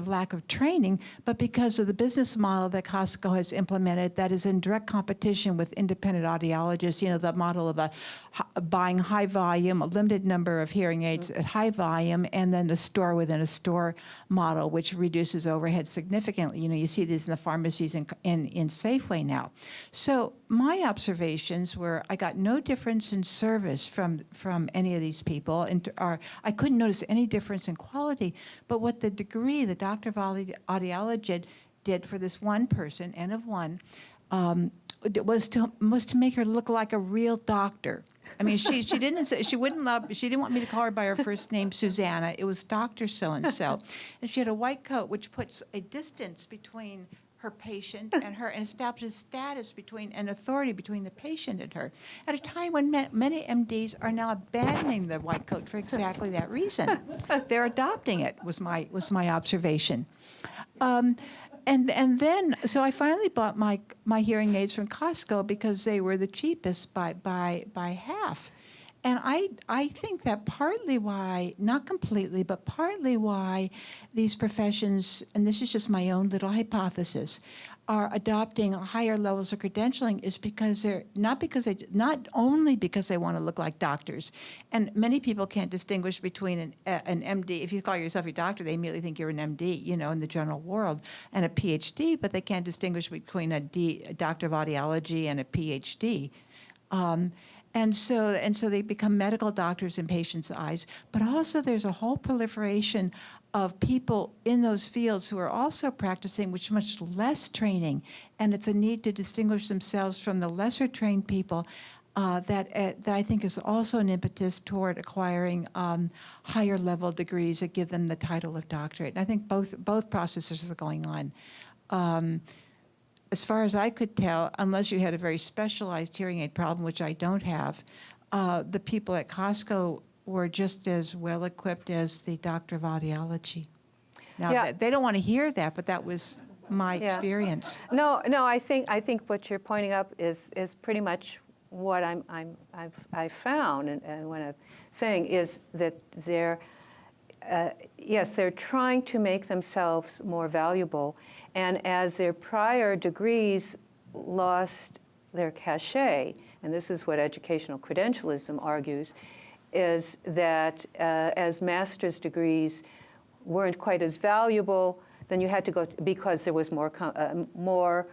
lack of training, but because of the business model that Costco has implemented that is in direct competition with independent audiologists. The model of buying high volume, a limited number of hearing aids at high volume, and then the store within a store model, which reduces overhead significantly. You see these in the pharmacies in Safeway now. So my observations were I got no difference in service from any of these people, I couldn't notice any difference in quality. But what the degree the Doctor of Audiology did for this one person, N of 1, was to make her look like a real doctor. I mean, she didn't want me to call her by her first name, Susanna. It was Dr. So-and-so. And she had a white coat, which puts a distance between her patient and her, and establishes status between an authority between the patient and her. At a time when many MDs are now abandoning the white coat for exactly that reason, they're adopting it. Was my observation. And then, so I finally bought my hearing aids from Costco because they were the cheapest by half. And I think that partly why, not completely, but partly why these professions, and this is just my own little hypothesis, are adopting higher levels of credentialing is because they're not only because they want to look like doctors, and many people can't distinguish between an MD. If you call yourself a doctor, they immediately think you're an MD, in the general world, and a PhD, but they can't distinguish between a doctor of audiology and a PhD. And so they become medical doctors in patients' eyes. But also there's a whole proliferation of people in those fields who are also practicing with much less training. And it's a need to distinguish themselves from the lesser trained people that I think is also an impetus toward acquiring higher level degrees that give them the title of doctorate. And I think both processes are going on. As far as I could tell, unless you had a very specialized hearing aid problem, which I don't have, the people at Costco were just as well equipped as the doctor of audiology. Now, Yeah. they don't want to hear that, but that was my experience. No, I think what you're pointing up is pretty much what I've found, and what I'm saying is that they're trying to make themselves more valuable, and as their prior degrees lost their cachet, and this is what educational credentialism argues, is that as master's degrees weren't quite as valuable, then you had to go, because there was more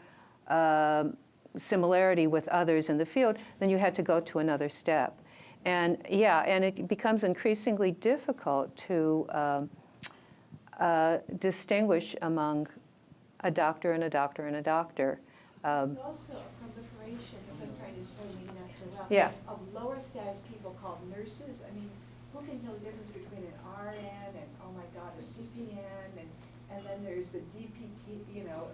similarity with others in the field, then you had to go to another step. And it becomes increasingly difficult to distinguish among a doctor and a doctor and a doctor. There's also a proliferation, as I was trying to say, maybe not so well, Yeah. of lower status people called nurses. I mean, who can tell the difference between an RN and, oh my God, a CPN, and then there's the DPT,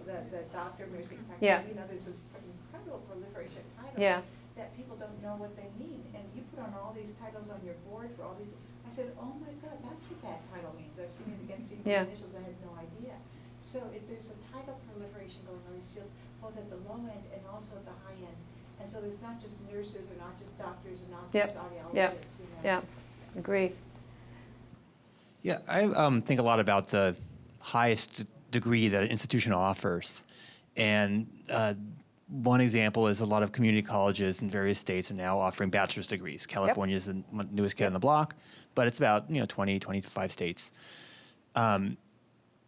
the doctor of nursing practice. Yeah. There's this incredible proliferation of titles that people don't know what they mean. And you put on all these titles on your board for all these. I said, oh my God, that's what that title means. I've seen it against people initials. I had no idea. So there's a title proliferation going on in these fields, both at the low end and also at the high end. And so there's not just nurses or not just doctors or not just audiologists. Yeah, agree. Yeah, I think a lot about the highest degree that an institution offers. And one example is a lot of community colleges in various states are now offering bachelor's degrees. California is the newest kid on the block, but it's about 20, 25 states.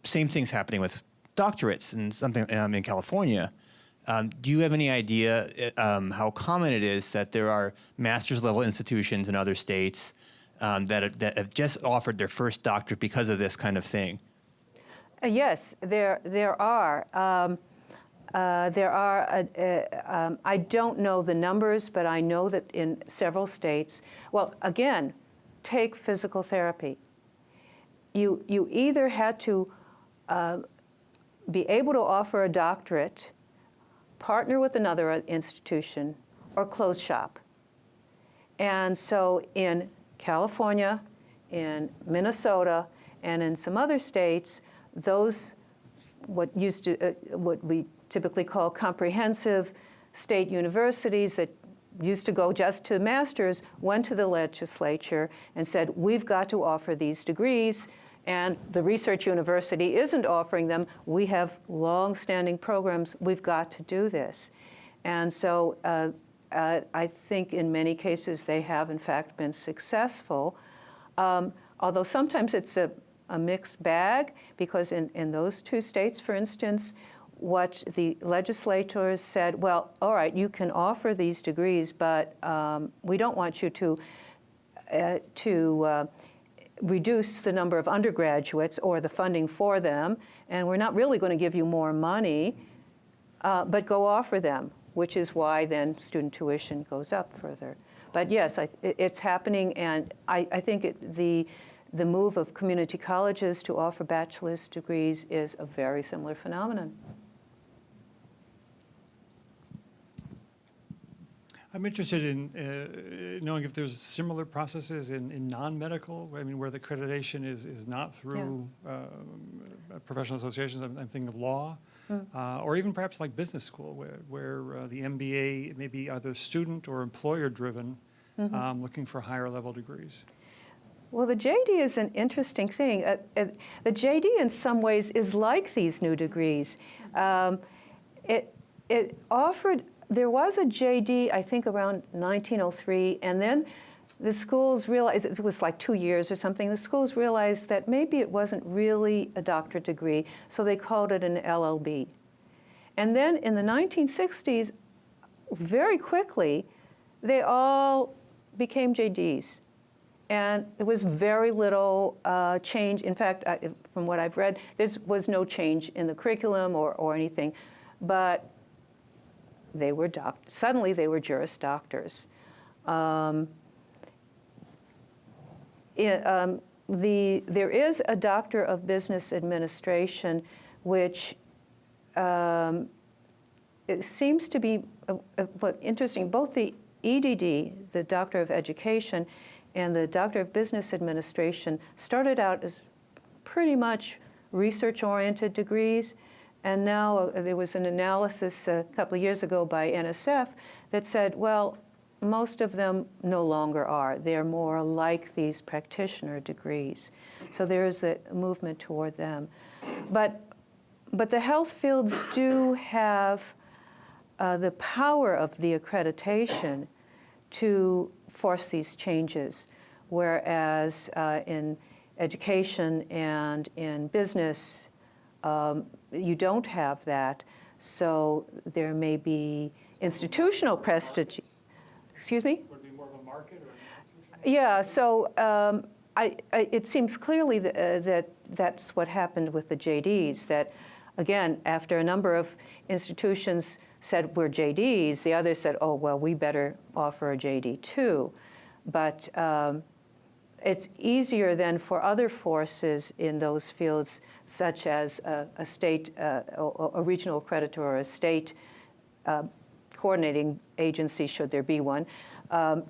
Same thing's happening with doctorates and something in California. Do you have any idea how common it is that there are master's level institutions in other states that have just offered their first doctorate because of this kind of thing? Yes, there are. I don't know the numbers, but I know that in several states, well, again, take physical therapy. You either had to be able to offer a doctorate, partner with another institution, or close shop. And so in California, in Minnesota, and in some other states, those what we typically call comprehensive state universities that used to go just to masters went to the legislature and said, we've got to offer these degrees, and the research university isn't offering them. We have long-standing programs. We've got to do this. And so I think in many cases they have, in fact, been successful, although sometimes it's a mixed bag, because in those two states, for instance, what the legislators said, well, all right, you can offer these degrees, but we don't want you to reduce the number of undergraduates or the funding for them, and we're not really going to give you more money, but go offer them, which is why then student tuition goes up further. But yes, it's happening, and I think the move of community colleges to offer bachelor's degrees is a very similar phenomenon. I'm interested in knowing if there's similar processes in non-medical, I mean, where the accreditation is not through professional associations. I'm thinking of law, or even perhaps like business school, where the MBA may be either student or employer-driven, looking for higher level degrees. Well, the JD is an interesting thing. The JD in some ways is like these new degrees. It offered, there was a JD, I think around 1903, and then the schools realized, it was like 2 years or something, the schools realized that maybe it wasn't really a doctorate degree, so they called it an LLB. And then in the 1960s, very quickly, they all became JDs. And there was very little change. In fact, from what I've read, there was no change in the curriculum or anything. But they were suddenly they were Juris Doctors. There is a Doctor of Business Administration, which it seems to be interesting. Both the EDD, the Doctor of Education, and the Doctor of Business Administration started out as pretty much research-oriented degrees, and now there was an analysis a couple of years ago by NSF that said, well, most of them no longer are. They're more like these practitioner degrees. So there's a movement toward them. But the health fields do have the power of the accreditation to force these changes, whereas in education and in business, you don't have that. So there may be institutional prestige. Excuse me? Would it be more of a market or an institution? Yeah, so it seems clearly that that's what happened with the JDs, that again, after a number of institutions said we're JDs, the others said, oh, well, we better offer a JD too. But it's easier then for other forces in those fields, such as a state, a regional accreditor or a state coordinating agency, should there be one,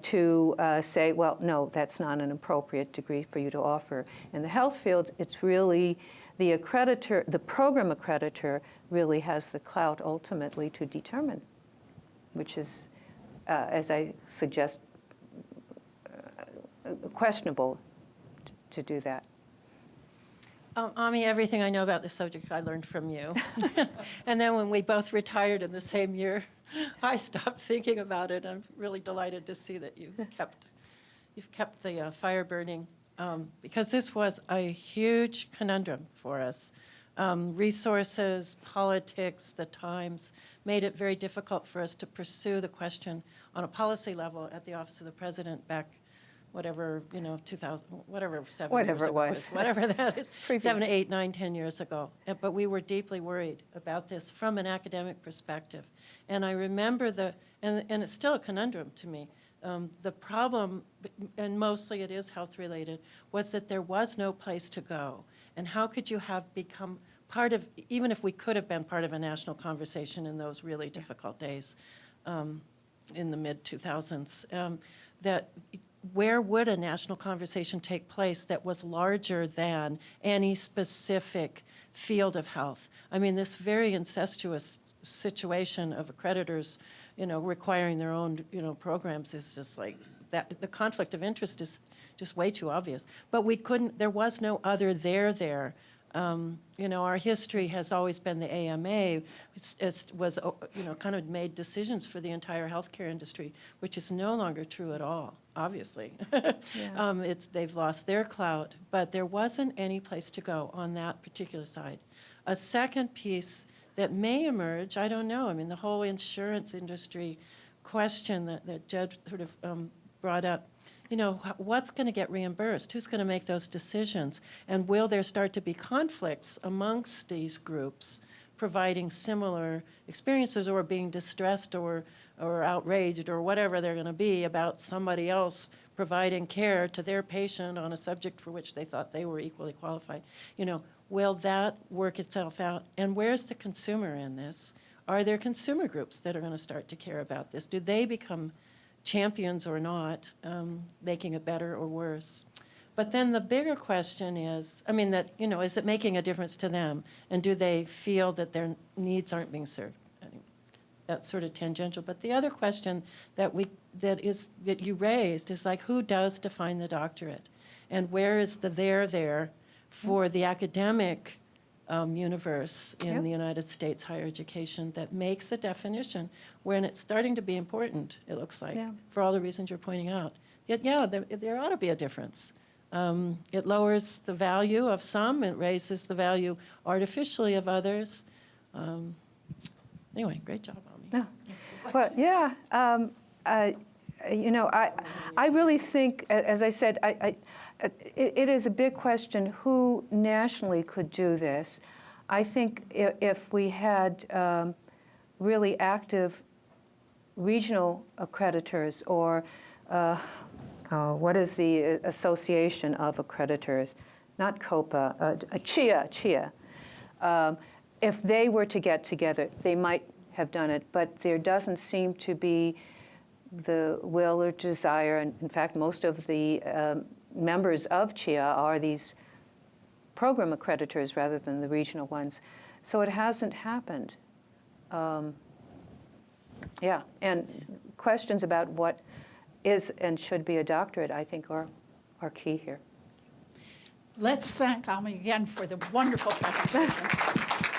to say, well, no, that's not an appropriate degree for you to offer. In the health fields, it's really the accreditor, the program accreditor really has the clout ultimately to determine, which is, as I suggest, questionable to do that. Ami, everything I know about this subject I learned from you. And then when we both retired in the same year, I stopped thinking about it. I'm really delighted to see that you've kept the fire burning, because this was a huge conundrum for us. Resources, politics, the times made it very difficult for us to pursue the question on a policy level at the Office of the President back, whatever, 2000, whatever, 7 Whatever years it ago was. whatever that is, Previous. 7, 8, 9, 10 years ago. But we were deeply worried about this from an academic perspective. And I remember and it's still a conundrum to me, the problem, and mostly it is health related, was that there was no place to go. And how could you have become part of, even if we could have been part of a national conversation in those really difficult days in the mid-2000s, that where would a national conversation take place that was larger than any specific field of health? I mean, this very incestuous situation of accreditors, requiring their own, programs is just like that. The conflict of interest is just way too obvious. But we couldn't, there was no other there. Our history has always been the AMA was, kind of made decisions for the entire healthcare industry, which is no longer true at all, obviously. Yeah. They've lost their clout, but there wasn't any place to go on that particular side. A second piece that may emerge, I don't know, I mean, the whole insurance industry question that Jed sort of brought up, what's going to get reimbursed? Who's going to make those decisions? And will there start to be conflicts amongst these groups providing similar experiences, or being distressed or outraged or whatever they're going to be about somebody else providing care to their patient on a subject for which they thought they were equally qualified? Will that work itself out? And where's the consumer in this? Are there consumer groups that are going to start to care about this? Do they become champions or not, making it better or worse. But then the bigger question is, I mean, that, you know, is it making a difference to them? And do they feel that their needs aren't being served? That's sort of tangential. But the other question that you raised is like, who does define the doctorate? And where is the there for the academic universe in the United States higher education that makes a definition when it's starting to be important, it looks like, for all the reasons you're pointing out. Yet, there ought to be a difference. It lowers the value of some, it raises the value artificially of others. Anyway, great job, Ami. No. Well, yeah. You know, I really think, as I said, it is a big question who nationally could do this. I think if we had really active regional accreditors, or what is the Association of Accreditors? Not COPA, CHIA. If they were to get together, they might have done it, but there doesn't seem to be the will or desire, and in fact, most of the members of CHIA are these program accreditors rather than the regional ones. So it hasn't happened. Yeah, and questions about what is and should be a doctorate, I think, are key here. Let's thank Ami again for the wonderful presentation.